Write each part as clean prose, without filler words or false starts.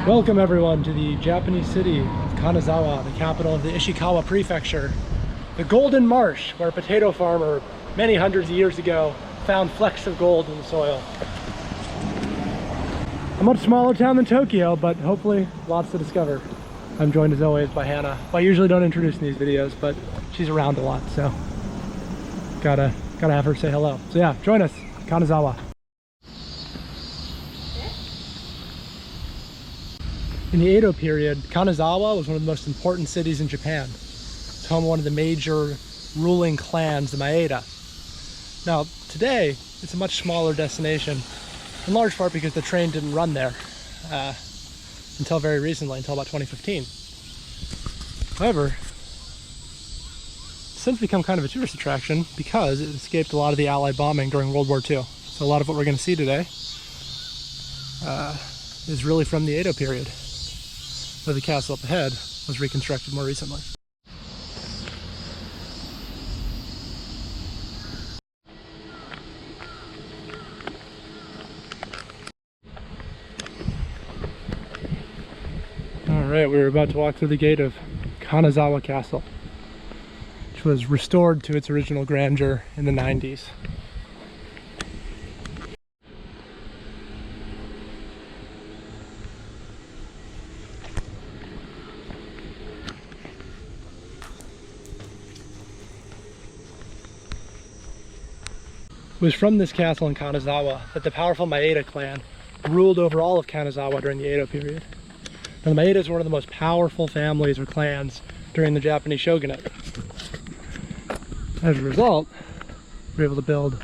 Welcome everyone to the Japanese city of Kanazawa, the capital of the Ishikawa prefecture. The golden marsh, where a potato farmer many hundreds of years ago found flecks of gold in the soil. A much smaller town than Tokyo, but hopefully lots to discover. I'm joined as always by Hannah, who I usually don't introduce in these videos, but she's around a lot, so gotta have her say hello. So yeah, join us, Kanazawa. In the Edo period, Kanazawa was one of the most important cities in Japan. It's home of one of the major ruling clans, the Maeda. Now, today, it's a much smaller destination, in large part because the train didn't run there until very recently, until about 2015. However, it's since become kind of a tourist attraction because it escaped a lot of the Allied bombing during World War II. So a lot of what we're going to see today is really from the Edo period. Though the castle up ahead was reconstructed more recently. Alright, we're about to walk through the gate of Kanazawa Castle, which was restored to its original grandeur in the 90s. It was from this castle in Kanazawa that the powerful Maeda clan ruled over all of Kanazawa during the Edo period. Now, the Maedas were one of the most powerful families or clans during the Japanese shogunate. As a result, we were able to build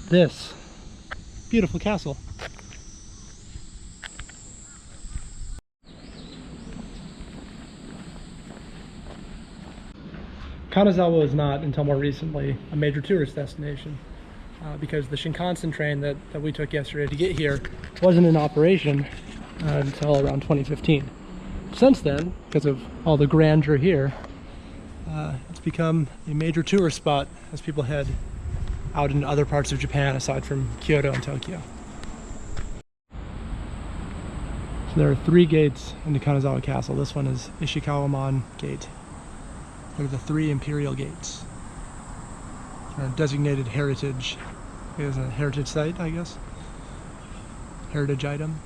this beautiful castle. Kanazawa was not, until more recently, a major tourist destination. Because the Shinkansen train that we took yesterday to get here wasn't in operation until around 2015. Since then, because of all the grandeur here, it's become a major tourist spot as people head out into other parts of Japan aside from Kyoto and Tokyo. So there are 3 gates into Kanazawa Castle. This one is Ishikawa Gate. There are the 3 imperial gates. They're designated heritage. It is a heritage site, I guess. Heritage item.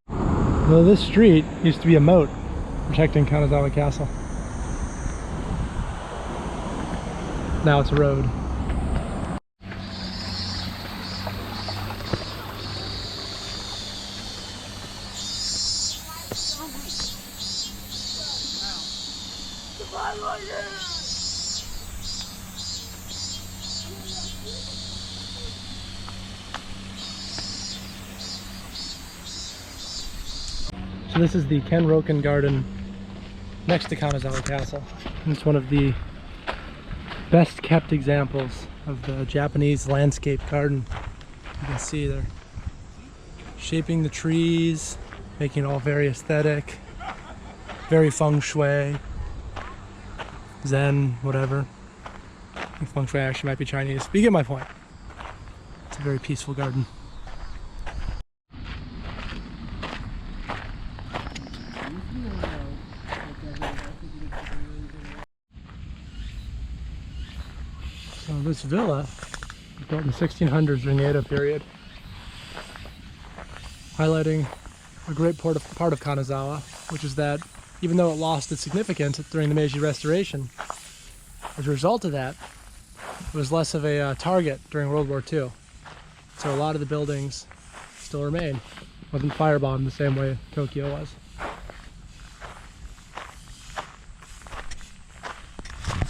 Well, this street used to be a moat protecting Kanazawa Castle. Now it's a road. So this is the Kenroken Garden next to Kanazawa Castle. And it's one of the best kept examples of the Japanese landscape garden. You can see they're shaping the trees, making it all very aesthetic, very feng shui, Zen, whatever. I think feng shui actually might be Chinese, but you get my point. It's a very peaceful garden. So this villa was built in the 1600s during the Edo period, highlighting a great part of Kanazawa, which is that even though it lost its significance during the Meiji Restoration, as a result of that, it was less of a target during World War II. So a lot of the buildings still remain. It wasn't firebombed the same way Tokyo was.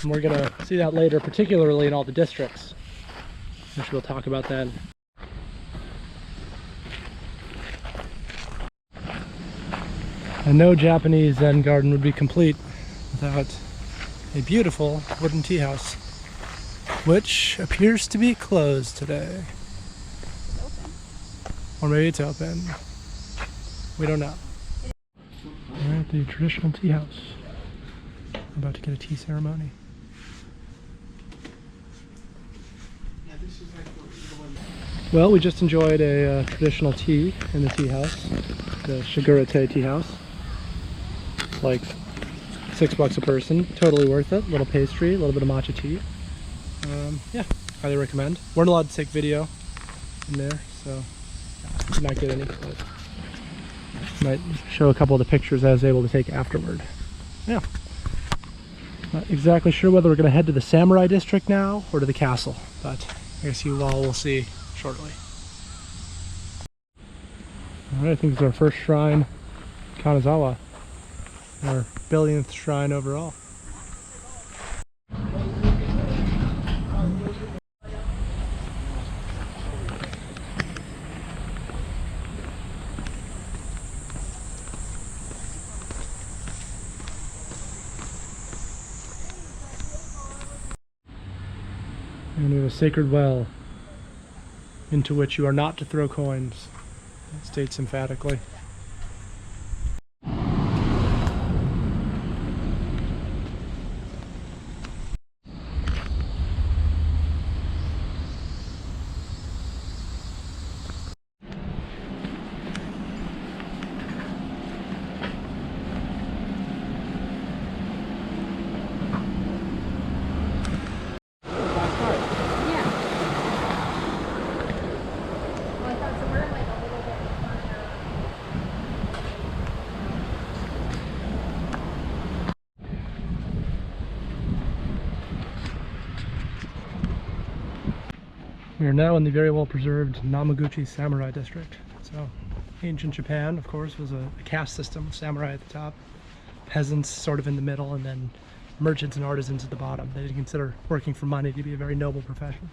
And we're gonna see that later, particularly in all the districts, which we'll talk about then. And no Japanese Zen garden would be complete without a beautiful wooden tea house, which appears to be closed today. It's open. Or maybe it's open. We don't know. We're at the traditional tea house. I'm about to get a tea ceremony. Well, we just enjoyed a traditional tea in the tea house. the Shigurate tea house. It's like $6 a person, totally worth it. Little pastry, a little bit of matcha tea. Yeah, highly recommend. Weren't allowed to take video in there, so did not get any, but might show a couple of the pictures I was able to take afterward. Yeah. Not exactly sure whether we're going to head to the samurai district now or to the castle, but I guess you all will see shortly. Alright, I think it's our first shrine, Kanazawa, our billionth shrine overall. And we have a sacred well into which you are not to throw coins. It states emphatically. We are now in the very well preserved Namaguchi Samurai District. So, ancient Japan, of course, was a caste system, samurai at the top, peasants sort of in the middle, and then merchants and artisans at the bottom. They didn't consider working for money to be a very noble profession.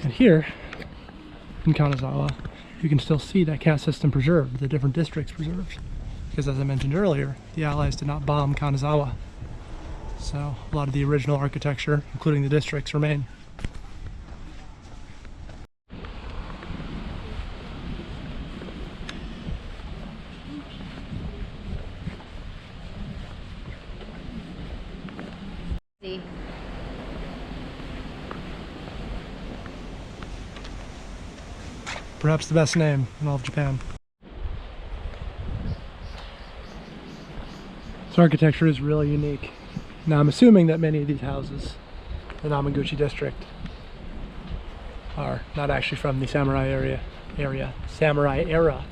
And here, in Kanazawa, you can still see that caste system preserved, the different districts preserved. Because as I mentioned earlier, the Allies did not bomb Kanazawa. So, a lot of the original architecture, including the districts, remain. Perhaps the best name in all of Japan. This architecture is really unique. Now I'm assuming that many of these houses in the Namaguchi district are not actually from the samurai samurai era,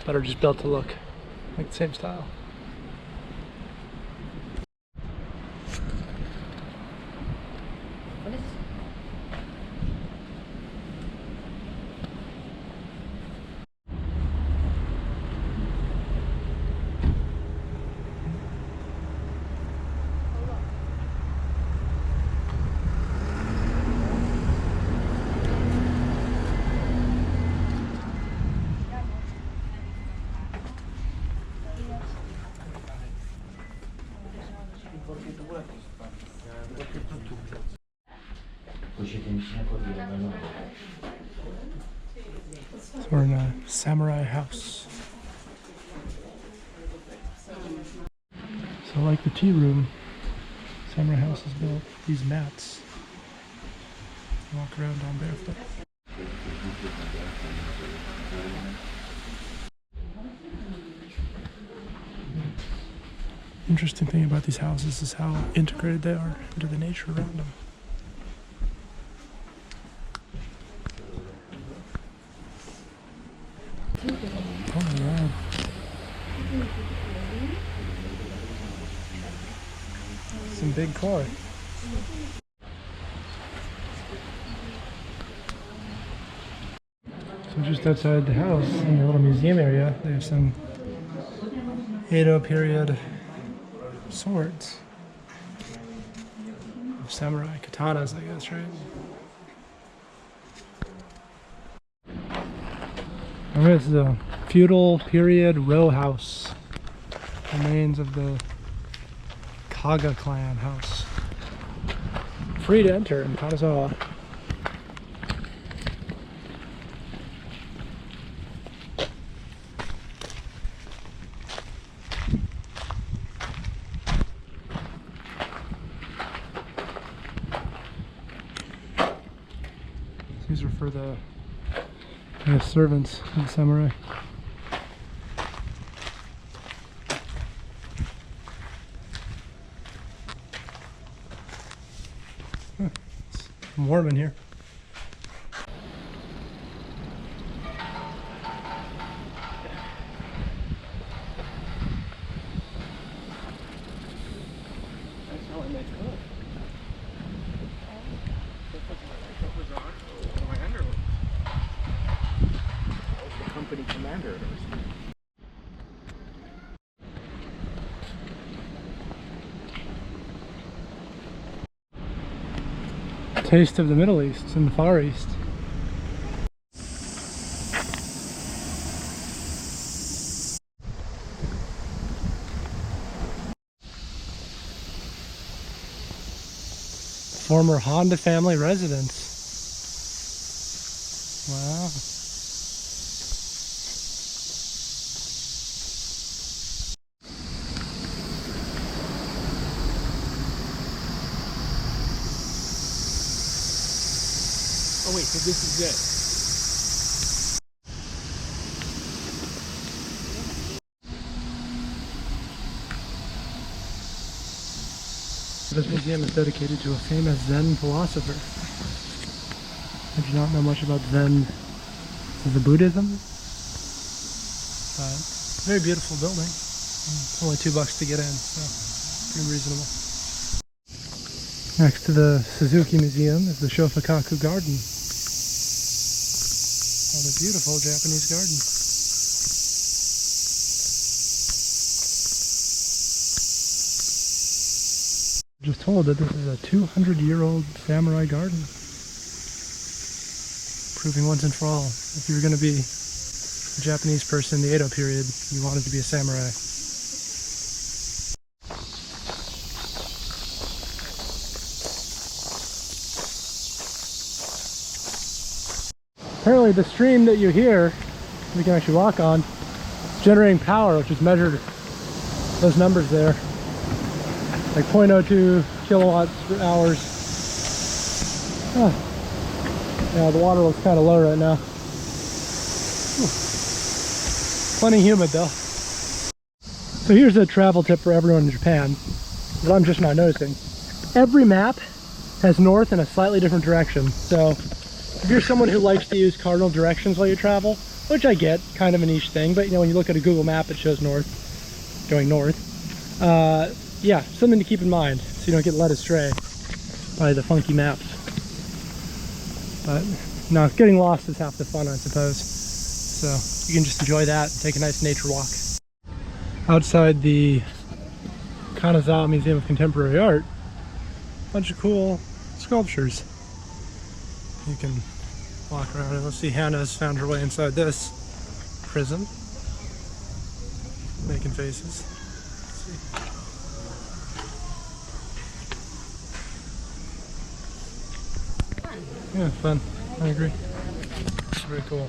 but are just built to look like the same style. So we're in a samurai house. So like the tea room, samurai house is built these mats. Walk around on barefoot. Interesting thing about these houses is how integrated they are into the nature around them. Oh my god. Some big koi. So just outside the house, in the little museum area, they have some Edo period swords. Samurai katanas, I guess, right? Alright, this is a feudal period row house. Remains of the Kaga clan house. Free to enter in Kanazawa. These are for the The servants of the samurai. It's warm in here. That's how I make good. My underlings. I was the company commander or something. Taste of the Middle East and the Far East. Former Honda family residence. Wow. Oh wait, so this is it. This museum is dedicated to a famous Zen philosopher. I do not know much about Zen. This is the Buddhism. But it's a very beautiful building. It's only $2 to get in, so pretty reasonable. Next to the Suzuki Museum is the Shofakaku Garden. What a beautiful Japanese garden. I'm just told that this is a 200-year-old samurai garden. Proving once and for all, if you're going to be a Japanese person in the Edo period, you wanted to be a samurai. Apparently the stream that you hear, we can actually walk on, is generating power, which is measured, those numbers there, like 0.02 kilowatts per hours. Yeah, the water looks kind of low right now. Plenty humid though. So here's a travel tip for everyone in Japan, that I'm just not noticing. Every map has north in a slightly different direction. So if you're someone who likes to use cardinal directions while you travel, which I get, kind of a niche thing, but you know, when you look at a Google map, it shows north, going north. Yeah, something to keep in mind so you don't get led astray by the funky maps. But no, getting lost is half the fun, I suppose. So you can just enjoy that and take a nice nature walk. Outside the Kanazawa Museum of Contemporary Art, a bunch of cool sculptures. You can walk around and let's see, Hannah's found her way inside this prism, making faces. Let's see. Yeah, fun. I agree. Very cool.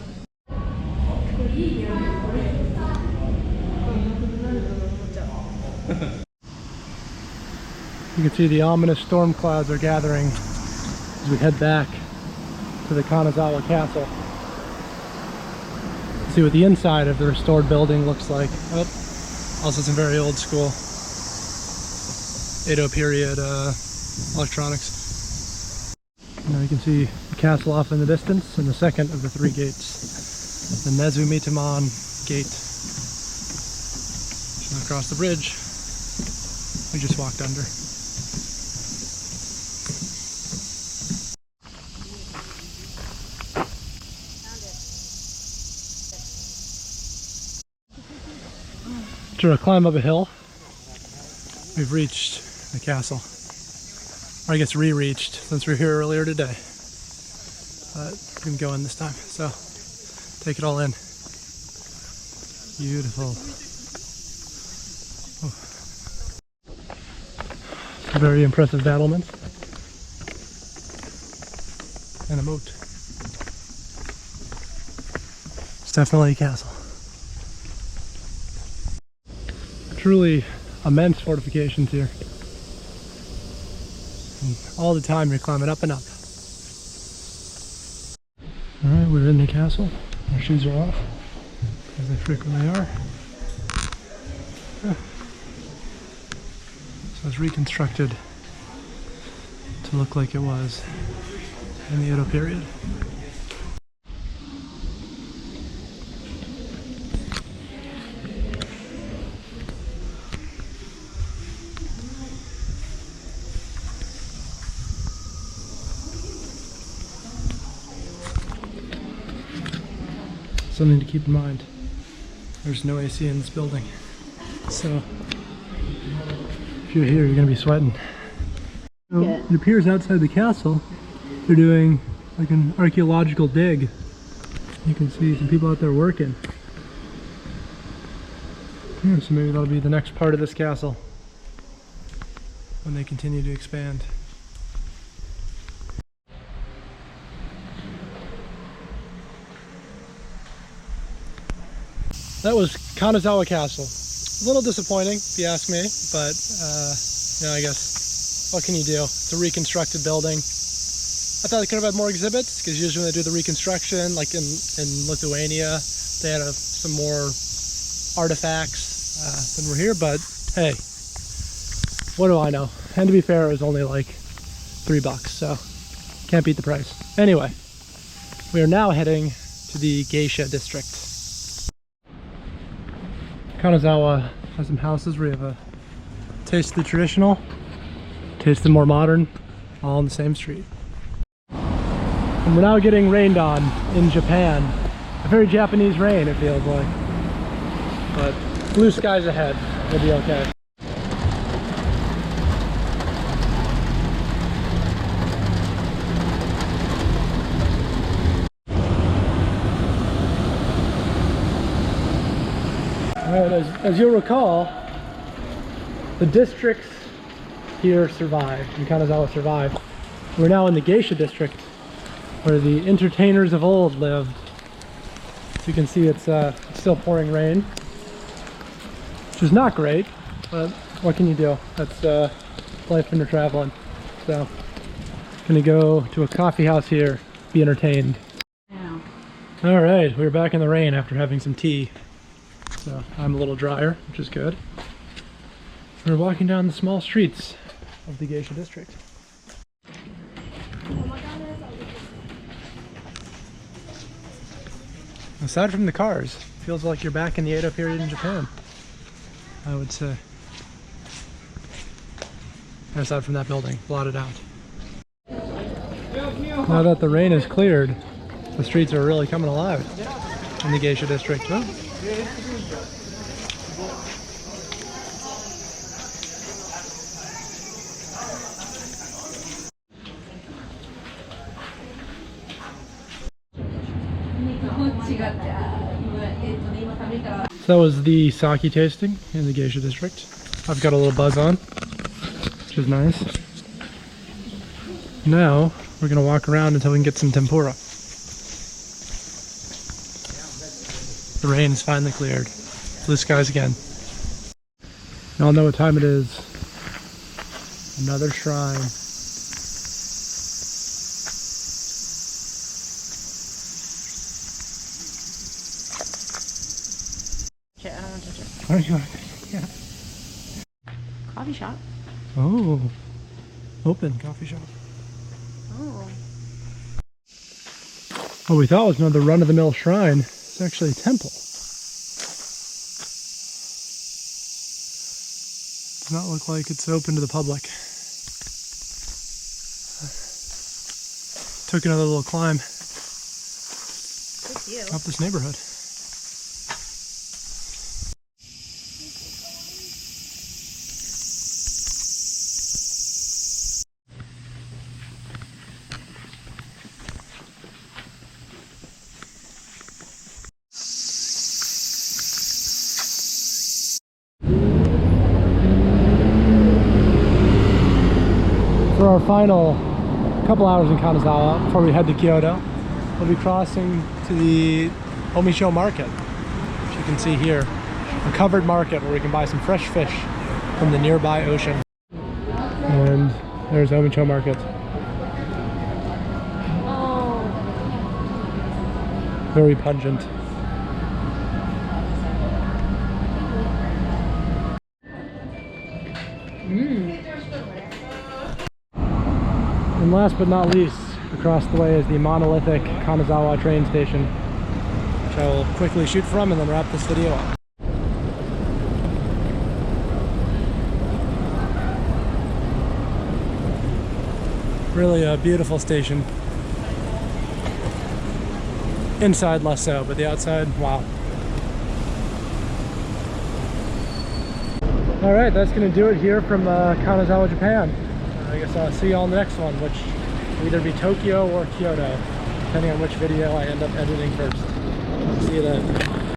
You can see the ominous storm clouds are gathering as we head back to the Kanazawa Castle. See what the inside of the restored building looks like. Oh, also some very old school Edo period electronics. Now you can see the castle off in the distance and the second of the 3 gates. The Nezumitaman gate. And across the bridge we just walked under. After a climb up a hill, we've reached the castle. Or I guess re-reached since we were here earlier today. But we're gonna go in this time, so take it all in. Beautiful. Oh. Some very impressive battlements. And a moat. It's definitely a castle. Truly immense fortifications here. And all the time you're climbing up and up. Alright, we're in the castle. Our shoes are off, as they frequently are. Yeah. So it's reconstructed to look like it was in the Edo period. Something to keep in mind. There's no AC in this building. So if you're here, you're gonna be sweating. So, it appears outside the castle, they're doing like an archaeological dig. You can see some people out there working. Yeah, so maybe that'll be the next part of this castle when they continue to expand. That was Kanazawa Castle. A little disappointing, if you ask me, but you know, I guess what can you do? It's a reconstructed building. I thought they could have had more exhibits, because usually when they do the reconstruction, like in Lithuania, they had some more artifacts than we're here, but hey, what do I know? And to be fair, it was only like $3, so can't beat the price. Anyway, we are now heading to the geisha district. Kanazawa has some houses where you have a taste of the traditional, taste of the more modern, all on the same street. And we're now getting rained on in Japan. A very Japanese rain, it feels like. But blue skies ahead, we'll be okay. Alright, as you'll recall, the districts here survived, and Kanazawa survived. We're now in the geisha district, where the entertainers of old lived. As you can see, it's still pouring rain, which is not great, but what can you do? That's life when you're traveling. So, gonna go to a coffee house here, be entertained. Yeah. Alright, we're back in the rain after having some tea. So I'm a little drier, which is good. We're walking down the small streets of the geisha district. Aside from the cars, feels like you're back in the Edo period in Japan, I would say. And aside from that building, blotted out. Now that the rain has cleared, the streets are really coming alive in the geisha district. Oh. So that was the sake tasting in the geisha district. I've got a little buzz on, which is nice. Now we're gonna walk around until we can get some tempura. The rain is finally cleared. Blue skies again. You all know what time it is. Another shrine. Okay, I don't want to touch it. Where are you going? Yeah. Coffee shop. Oh. Open coffee shop. Oh. What we thought was another run-of-the-mill shrine. It's actually a temple. Does not look like it's open to the public. Took another little climb Good view. up this neighborhood. For our final couple hours in Kanazawa before we head to Kyoto, we'll be crossing to the Omisho Market, which you can see here. A covered market where we can buy some fresh fish from the nearby ocean. And there's Omisho Market. Oh. very pungent. And last but not least, across the way is the monolithic Kanazawa train station, which I will quickly shoot from and then wrap this video up. Really a beautiful station. Inside less so, but the outside, wow. Alright, that's going to do it here from Kanazawa, Japan. I guess I'll see you on the next one, which will either be Tokyo or Kyoto, depending on which video I end up editing first. See you then.